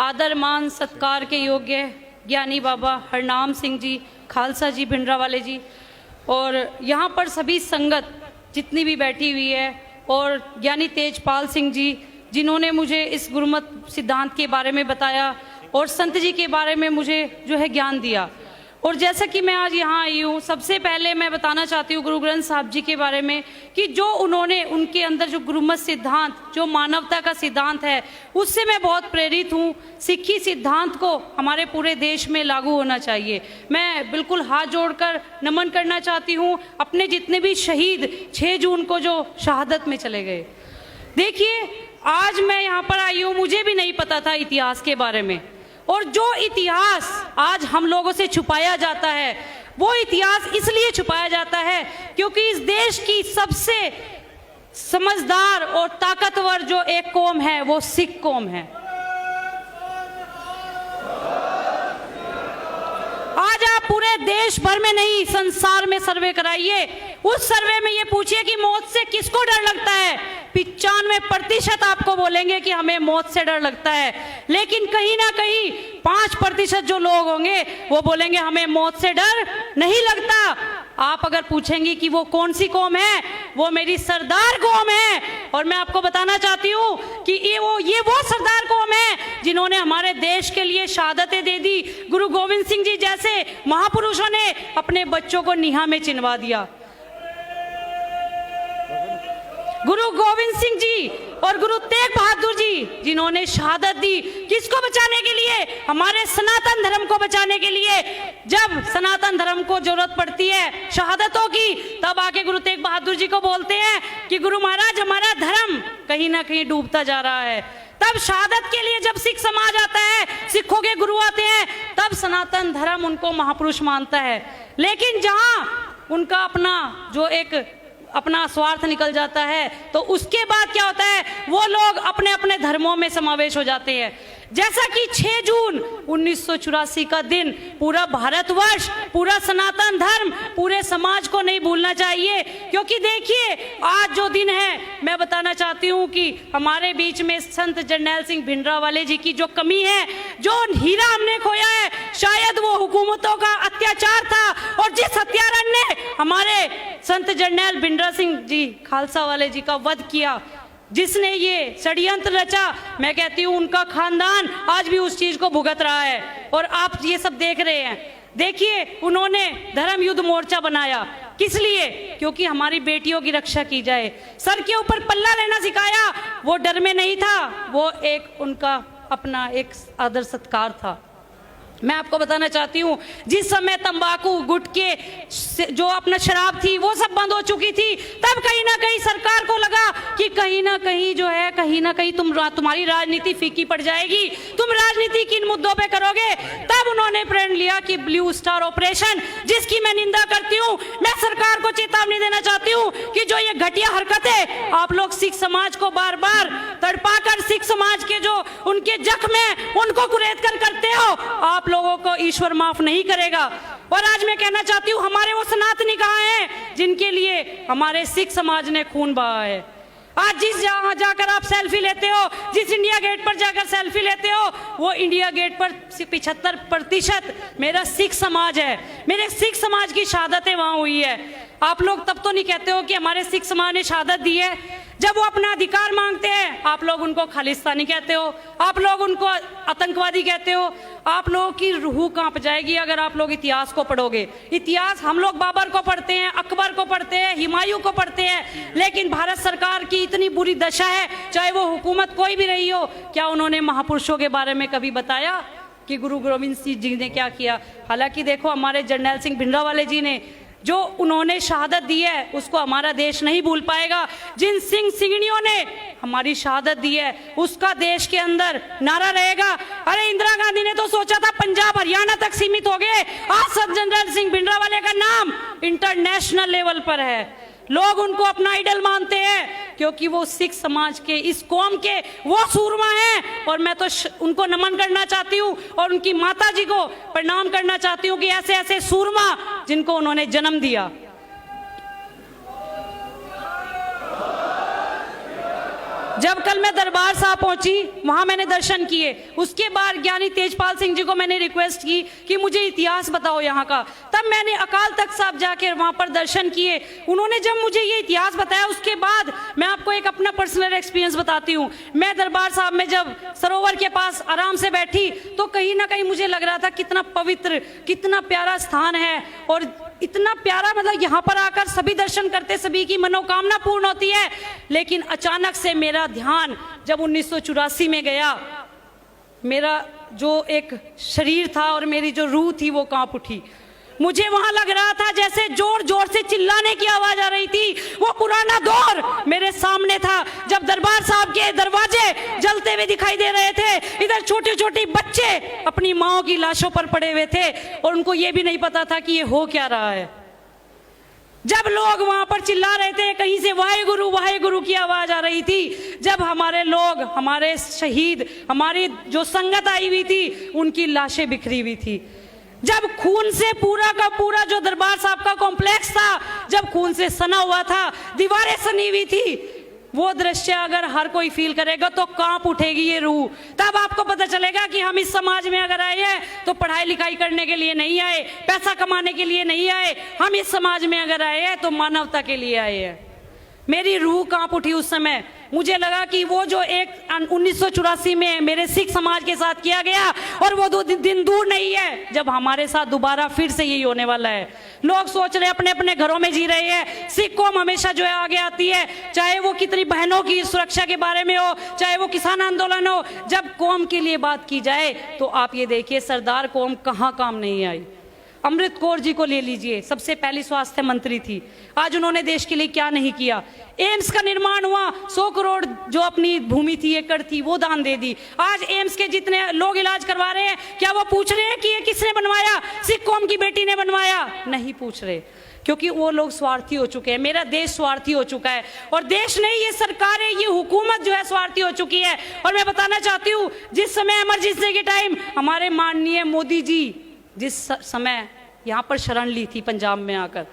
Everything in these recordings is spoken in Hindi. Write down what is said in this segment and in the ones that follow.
आदर मान सत्कार के योग्य ज्ञानी बाबा हरनाम सिंह जी, खालसा जी भिंडरावाले जी, और यहाँ पर सभी संगत जितनी भी बैठी हुई है, और ज्ञानी तेजपाल सिंह जी जिन्होंने मुझे इस गुरुमत सिद्धांत के बारे में बताया और संत जी के बारे में मुझे जो है ज्ञान दिया। और जैसा कि मैं आज यहाँ आई हूँ, सबसे पहले मैं बताना चाहती हूँ गुरु ग्रंथ साहब जी के बारे में कि जो उन्होंने उनके अंदर जो गुरुमत सिद्धांत, जो मानवता का सिद्धांत है, उससे मैं बहुत प्रेरित हूँ। सिक्खी सिद्धांत को हमारे पूरे देश में लागू होना चाहिए। मैं बिल्कुल हाथ जोड़कर नमन करना चाहती हूँ अपने जितने भी शहीद 6 जून को जो शहादत में चले गए। देखिए, आज मैं यहाँ पर आई हूँ, मुझे भी नहीं पता था इतिहास के बारे में, और जो इतिहास आज हम लोगों से छुपाया जाता है, वो इतिहास इसलिए छुपाया जाता है क्योंकि इस देश की सबसे समझदार और ताकतवर जो एक कौम है वो सिख कौम है। आज आप पूरे देश भर में नहीं, संसार में सर्वे कराइए। उस सर्वे में ये पूछिए कि मौत से किसको डर लगता है, 95% आपको बोलेंगे कि हमें मौत से डर लगता है। लेकिन कहीं ना कहीं 5% जो लोग होंगे वो बोलेंगे हमें मौत से डर नहीं लगता। आप अगर पूछेंगी कि वो कौन सी कौम है, वो मेरी सरदार कौम है। और मैं आपको बताना चाहती हूँ कि ये वो सरदार कौम है जिन्होंने हमारे देश के लिए शहादतें दे दी। गुरु गोविंद सिंह जी जैसे महापुरुषों ने अपने बच्चों को निहा में चिनवा दिया। गुरु गोविंद सिंह जी और गुरु तेग बहादुर जी जिन्होंने शहादत दी, किसको बचाने के लिए? हमारे सनातन धर्म को बचाने के लिए। जब सनातन धर्म को जरूरत पड़ती है शहादतों की, तब आके गुरु तेग बहादुर जी को बोलते हैं कि गुरु महाराज हमारा धर्म कहीं ना कहीं डूबता जा रहा है। तब शहादत के लिए जब सिख समाज आता है, सिखों के गुरु आते हैं, तब सनातन धर्म उनको महापुरुष मानता है। लेकिन जहां उनका अपना स्वार्थ निकल जाता है, तो उसके बाद क्या होता है, वो लोग अपने अपने धर्मों में समावेश हो जाते हैं। जैसा कि 6 जून 1984 का दिन पूरा भारतवर्ष, पूरा सनातन धर्म, पूरे समाज को नहीं भूलना चाहिए। क्योंकि देखिए, आज जो दिन है, मैं बताना चाहती हूँ कि हमारे बीच में संत जरनैल सिंह भिंडरावाले जी की जो कमी है, जो हीरा हमने खोया है, शायद वो हुकूमतों का अत्याचार था। और जिस हत्यारन ने हमारे संत जरनैल भिंडरा सिंह जी खालसा वाले जी का वध किया, जिसने ये षड्यंत्र रचा, मैं कहती हूँ उनका खानदान आज भी उस चीज को भुगत रहा है। और आप ये सब देख रहे हैं। देखिए, उन्होंने धर्म युद्ध मोर्चा बनाया, किस लिए? क्योंकि हमारी बेटियों की रक्षा की जाए। सर के ऊपर पल्ला लेना सिखाया, वो डर में नहीं था, वो एक उनका अपना एक आदर सत्कार था। मैं आपको बताना चाहती हूँ, जिस समय तंबाकू, गुटखे, जो अपना शराब थी, वो सब बंद हो चुकी थी, तब कहीं ना कहीं सरकार को लगा कि कहीं ना कहीं जो है, कहीं ना कहीं तुम्हारी राजनीति फीकी पड़ जाएगी, तुम राजनीति किन मुद्दों पे करोगे। तब उन्होंने प्रण लिया कि ब्लू स्टार ऑपरेशन, जिसकी मैं निंदा करती हूँ। मैं सरकार को चेतावनी देना चाहती हूँ कि जो ये घटिया हरकतें आप लोग सिख समाज को बार बार तड़पाकर, सिख समाज के जो उनके जख्म है उनको कुरेद कर करते हो, आप लोगों को ईश्वर माफ नहीं करेगा। और आज मैं कहना चाहती हूँ, हमारे वो सनातनी कहाँ हैं जिनके लिए हमारे सिख समाज ने खून बहा है। आज जिस जहाँ जाकर आप सेल्फी लेते हो, जिस इंडिया गेट पर जाकर सेल्फी लेते हो, वो इंडिया गेट पर 75% मेरा सिख समाज है। मेरे सिख समाज की शहादतें वहाँ हुई है। आप लोग तब तो नहीं कहते हो कि हमारे सिख समाज ने शहादत दी है। जब वो अपना अधिकार मांगते हैं, आप लोग उनको खालिस्तानी कहते हो, आप लोग उनको आतंकवादी कहते हो। आप लोगों की रूह कांप जाएगी अगर आप लोग इतिहास को पढ़ोगे। इतिहास हम लोग बाबर को पढ़ते हैं, अकबर को पढ़ते हैं, हुमायूं को पढ़ते हैं, लेकिन भारत सरकार की इतनी बुरी दशा है, चाहे वो हुकूमत कोई भी रही हो, क्या उन्होंने महापुरुषों के बारे में कभी बताया कि गुरु गोविंद सिंह जी ने क्या किया? हालांकि देखो, हमारे जरनैल सिंह भिंडरावाले जी ने जो उन्होंने शहादत दी है, उसको हमारा देश नहीं भूल पाएगा। जिन सिंह सिंगनियों ने हमारी शहादत दी है, उसका देश के अंदर नारा रहेगा। अरे इंदिरा गांधी ने तो सोचा था पंजाब हरियाणा तक सीमित हो गए, आज संत जरनैल सिंह भिंडरावाले का नाम इंटरनेशनल लेवल पर है। लोग उनको अपना आइडल मानते हैं क्योंकि वो सिख समाज के, इस कौम के वो सूरमा हैं। और मैं तो उनको नमन करना चाहती हूँ और उनकी माता जी को प्रणाम करना चाहती हूँ कि ऐसे ऐसे सूरमा जिनको उन्होंने जन्म दिया। जब कल मैं दरबार साहब पहुंची, वहां मैंने दर्शन किए। उसके बाद ज्ञानी तेजपाल सिंह जी को मैंने रिक्वेस्ट की कि मुझे इतिहास बताओ यहाँ का। तब मैंने अकाल तख्त साहब जाके वहां पर दर्शन किए। उन्होंने जब मुझे ये इतिहास बताया, उसके बाद मैं आपको एक अपना पर्सनल एक्सपीरियंस बताती हूँ। मैं दरबार साहब में जब सरोवर के पास आराम से बैठी तो कहीं ना कहीं मुझे लग रहा था कितना पवित्र, कितना प्यारा स्थान है, और इतना प्यारा, मतलब यहाँ पर आकर सभी दर्शन करते, सभी की मनोकामना पूर्ण होती है। लेकिन अचानक से मेरा ध्यान जब 1984 में गया, मेरा जो एक शरीर था और मेरी जो रूह थी वो कांप उठी। मुझे वहां लग रहा था जैसे जोर जोर से चिल्लाने की आवाज आ रही थी। वो पुराना दौर मेरे सामने था, जब दरबार साहब के दरवाजे जलते हुए दिखाई दे रहे थे। इधर छोटे छोटे बच्चे अपनी माओ की लाशों पर पड़े हुए थे और उनको ये भी नहीं पता था कि ये हो क्या रहा है। जब लोग वहां पर चिल्ला रहे थे, कहीं से वाहेगुरु वाहेगुरु की आवाज आ रही थी। जब हमारे लोग, हमारे शहीद, हमारी जो संगत आई हुई थी, उनकी लाशें बिखरी हुई थी। जब खून से पूरा का पूरा जो दरबार साहब का कॉम्प्लेक्स था, जब खून से सना हुआ था, दीवारें सनी हुई थी, वो दृश्य अगर हर कोई फील करेगा तो कांप उठेगी ये रूह। तब आपको पता चलेगा कि हम इस समाज में अगर आए हैं तो पढ़ाई लिखाई करने के लिए नहीं आए, पैसा कमाने के लिए नहीं आए। हम इस समाज में अगर आए हैं तो मानवता के लिए आए हैं। मेरी रूह कांप उठी उस समय। मुझे लगा कि वो जो एक 1984 में मेरे सिख समाज के साथ किया गया, और वो दो दिन दूर नहीं है जब हमारे साथ दोबारा फिर से यही होने वाला है। लोग सोच रहे अपने अपने घरों में जी रहे हैं। सिख कौम हमेशा जो है आगे आती है, चाहे वो कितनी बहनों की सुरक्षा के बारे में हो, चाहे वो किसान आंदोलन हो। जब कौम के लिए बात की जाए तो आप ये देखिए सरदार कौम कहाँ काम नहीं आई। अमृत कौर जी को ले लीजिए, सबसे पहली स्वास्थ्य मंत्री थी। आज उन्होंने देश के लिए क्या नहीं किया। एम्स का निर्माण हुआ, 100 करोड़ जो अपनी भूमि थी, एकड़ थी, वो दान दे दी। आज एम्स के जितने लोग इलाज करवा रहे हैं, क्या वो पूछ रहे हैं कि ये किसने बनवाया? सिख कौम की बेटी ने बनवाया? नहीं पूछ रहे, क्योंकि वो लोग स्वार्थी हो चुके हैं। मेरा देश स्वार्थी हो चुका है, और देश नहीं, ये सरकार है, ये हुकूमत जो है स्वार्थी हो चुकी है। और मैं बताना चाहती हूँ, जिस समय इमरजेंसी के टाइम हमारे माननीय मोदी जी जिस समय यहाँ पर शरण ली थी पंजाब में आकर,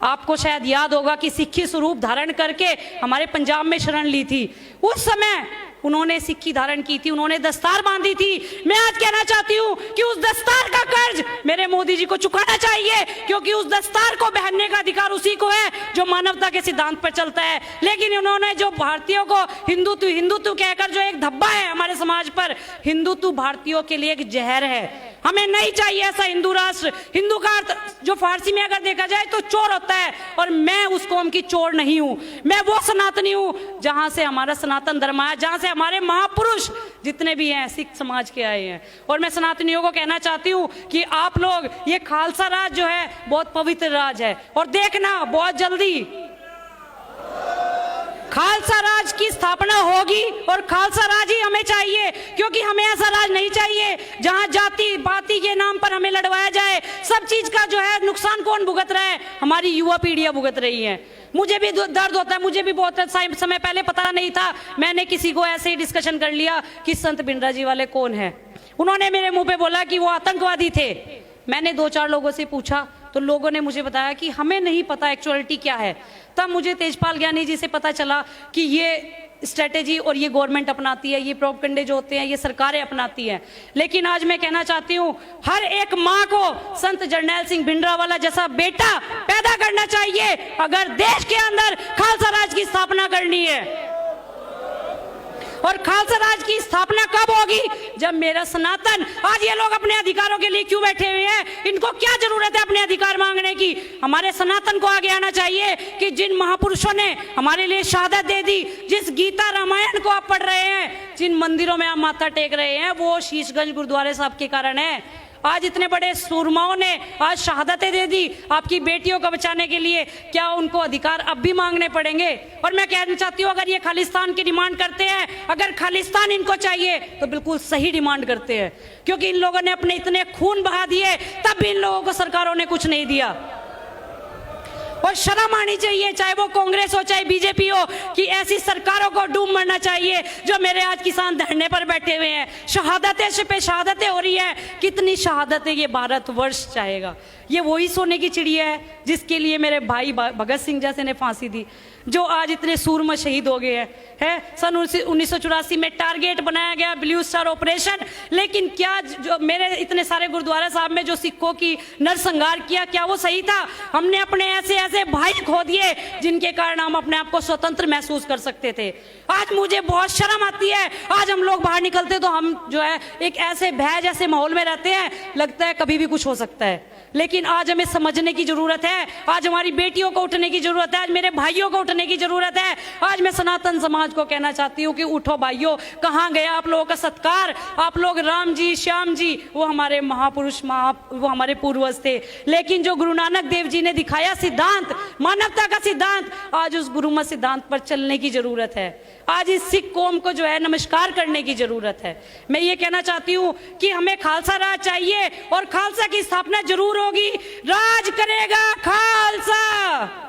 आपको शायद याद होगा कि सिक्खी स्वरूप धारण करके हमारे पंजाब में शरण ली थी। उस समय उन्होंने सिक्खी धारण की थी, उन्होंने दस्तार बांधी थी। मैं आज कहना चाहती हूँ कि उस दस्तार का कर्ज मेरे मोदी जी को चुकाना चाहिए, क्योंकि उस दस्तार को पहनने का अधिकार उसी को है जो मानवता के सिद्धांत पर चलता है। लेकिन उन्होंने जो भारतीयों को हिंदुत्व हिंदुत्व कहकर जो एक धब्बा है हमारे समाज पर, हिंदुत्व भारतीयों के लिए एक जहर है। हमें नहीं चाहिए ऐसा हिंदू राष्ट्र। हिंदू का अर्थ जो फारसी में अगर देखा जाए तो चोर होता है, और मैं उस कौम की चोर नहीं हूँ। मैं वो सनातनी हूँ जहाँ से हमारा सनातन धर्म आया, जहाँ से हमारे महापुरुष जितने भी हैं सिख समाज के आए हैं। और मैं सनातनियों को कहना चाहती हूँ कि आप लोग, ये खालसा राज जो है बहुत पवित्र राज है, और देखना बहुत जल्दी खालसा राज की स्थापना होगी। और खालसा राज ही हमें चाहिए, क्योंकि हमें ऐसा राज नहीं चाहिए जहां जाति पाति के नाम पर हमें लड़वाया जाए। सब चीज का जो है नुकसान कौन भुगत रहा है? हमारी युवा पीढ़ियां भुगत रही है। मुझे भी दर्द होता है, मुझे भी बहुत समय पहले पता नहीं था। मैंने किसी को ऐसे ही डिस्कशन कर लिया कि संत भिंडरा जी वाले कौन है। उन्होंने मेरे मुंह पे बोला कि वो आतंकवादी थे। मैंने 2-4 लोगों से पूछा तो लोगों ने मुझे बताया कि हमें नहीं पता एक्चुअलिटी क्या है। तब मुझे तेजपाल ज्ञानी जी से पता चला कि ये स्ट्रेटेजी और ये गवर्नमेंट अपनाती है, ये प्रोपगंडे जो होते हैं ये सरकारें अपनाती हैं। लेकिन आज मैं कहना चाहती हूँ, हर एक माँ को संत जरनैल सिंह भिंडरावाला जैसा बेटा पैदा करना चाहिए अगर देश के अंदर खालसा राज की स्थापना करनी है। और खालसा राज की स्थापना कब होगी? जब मेरा सनातन, आज ये लोग अपने अधिकारों के लिए क्यों बैठे हुए हैं? इनको क्या जरूरत है अपने अधिकार मांगने की? हमारे सनातन को आगे आना चाहिए कि जिन महापुरुषों ने हमारे लिए शहादत दे दी, जिस गीता रामायण को आप पढ़ रहे हैं, जिन मंदिरों में आप माथा टेक रहे हैं, वो शीशगंज गुरुद्वारे साहब के कारण है। आज इतने बड़े सूरमाओं ने आज शहादतें दे दी आपकी बेटियों को बचाने के लिए, क्या उनको अधिकार अब भी मांगने पड़ेंगे? और मैं कहना चाहती हूँ, अगर ये खालिस्तान की डिमांड करते हैं, अगर खालिस्तान इनको चाहिए तो बिल्कुल सही डिमांड करते हैं, क्योंकि इन लोगों ने अपने इतने खून बहा दिए, तब भी इन लोगों को सरकारों ने कुछ नहीं दिया। और शर्म आनी चाहिए, चाहे वो कांग्रेस हो चाहे बीजेपी हो, कि ऐसी सरकारों को डूब मरना चाहिए जो मेरे आज किसान धरने पर बैठे हुए हैं। शहादतें पे शहादतें हो रही है, कितनी शहादतें ये भारतवर्ष चाहेगा? ये वही सोने की चिड़िया है जिसके लिए मेरे भाई भगत सिंह जैसे ने फांसी दी। जो आज इतने सूरमा शहीद हो गए हैं। सन 1984 में टारगेट बनाया गया ब्लू स्टार ऑपरेशन, लेकिन क्या जो मेरे इतने सारे गुरुद्वारा साहब में जो सिखों की नरसंहार किया, क्या वो सही था? हमने अपने ऐसे ऐसे भाई खो दिए जिनके कारण हम अपने आप को स्वतंत्र महसूस कर सकते थे। आज मुझे बहुत शर्म आती है, आज हम लोग बाहर निकलते तो हम जो है एक ऐसे भय जैसे माहौल में रहते हैं, लगता है कभी भी कुछ हो सकता है। लेकिन आज हमें समझने की जरूरत है, आज हमारी बेटियों को उठने की जरूरत है, आज मेरे भाइयों को उठने की जरूरत है। आज मैं सनातन समाज को कहना चाहती हूँ कि उठो भाइयों, कहाँ गया आप लोगों का सत्कार? आप लोग राम जी, श्याम जी, वो हमारे महापुरुष, वो हमारे पूर्वज थे, लेकिन जो गुरु नानक देव जी ने दिखाया सिद्धांत, मानवता का सिद्धांत, आज उस गुरुमत सिद्धांत पर चलने की जरूरत है। आज इस सिख कौम को जो है नमस्कार करने की जरूरत है। मैं ये कहना चाहती हूँ कि हमें खालसा राज चाहिए और खालसा की स्थापना जरूर होगी। राज करेगा खालसा।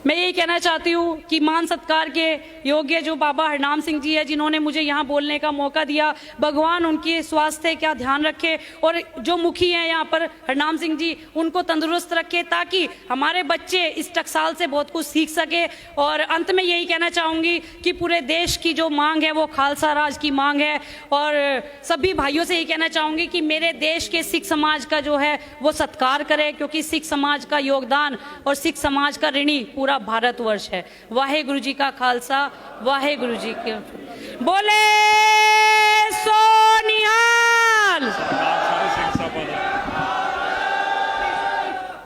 मैं यही कहना चाहती हूँ कि मान सत्कार के योग्य जो बाबा हरनाम सिंह जी है, जिन्होंने मुझे यहाँ बोलने का मौका दिया, भगवान उनके स्वास्थ्य का ध्यान रखे, और जो मुखी हैं यहाँ पर हरनाम सिंह जी, उनको तंदुरुस्त रखे ताकि हमारे बच्चे इस टकसाल से बहुत कुछ सीख सके। और अंत में यही कहना चाहूँगी कि पूरे देश की जो मांग है वो खालसा राज की मांग है, और सभी भाइयों से यही कहना चाहूँगी कि मेरे देश के सिख समाज का जो है वो सत्कार करें, क्योंकि सिख समाज का योगदान और सिख समाज का ऋणी पूरा भारतवर्ष है। वाहेगुरु जी का खालसा, वाहेगुरु जी के बोले सो निहाल।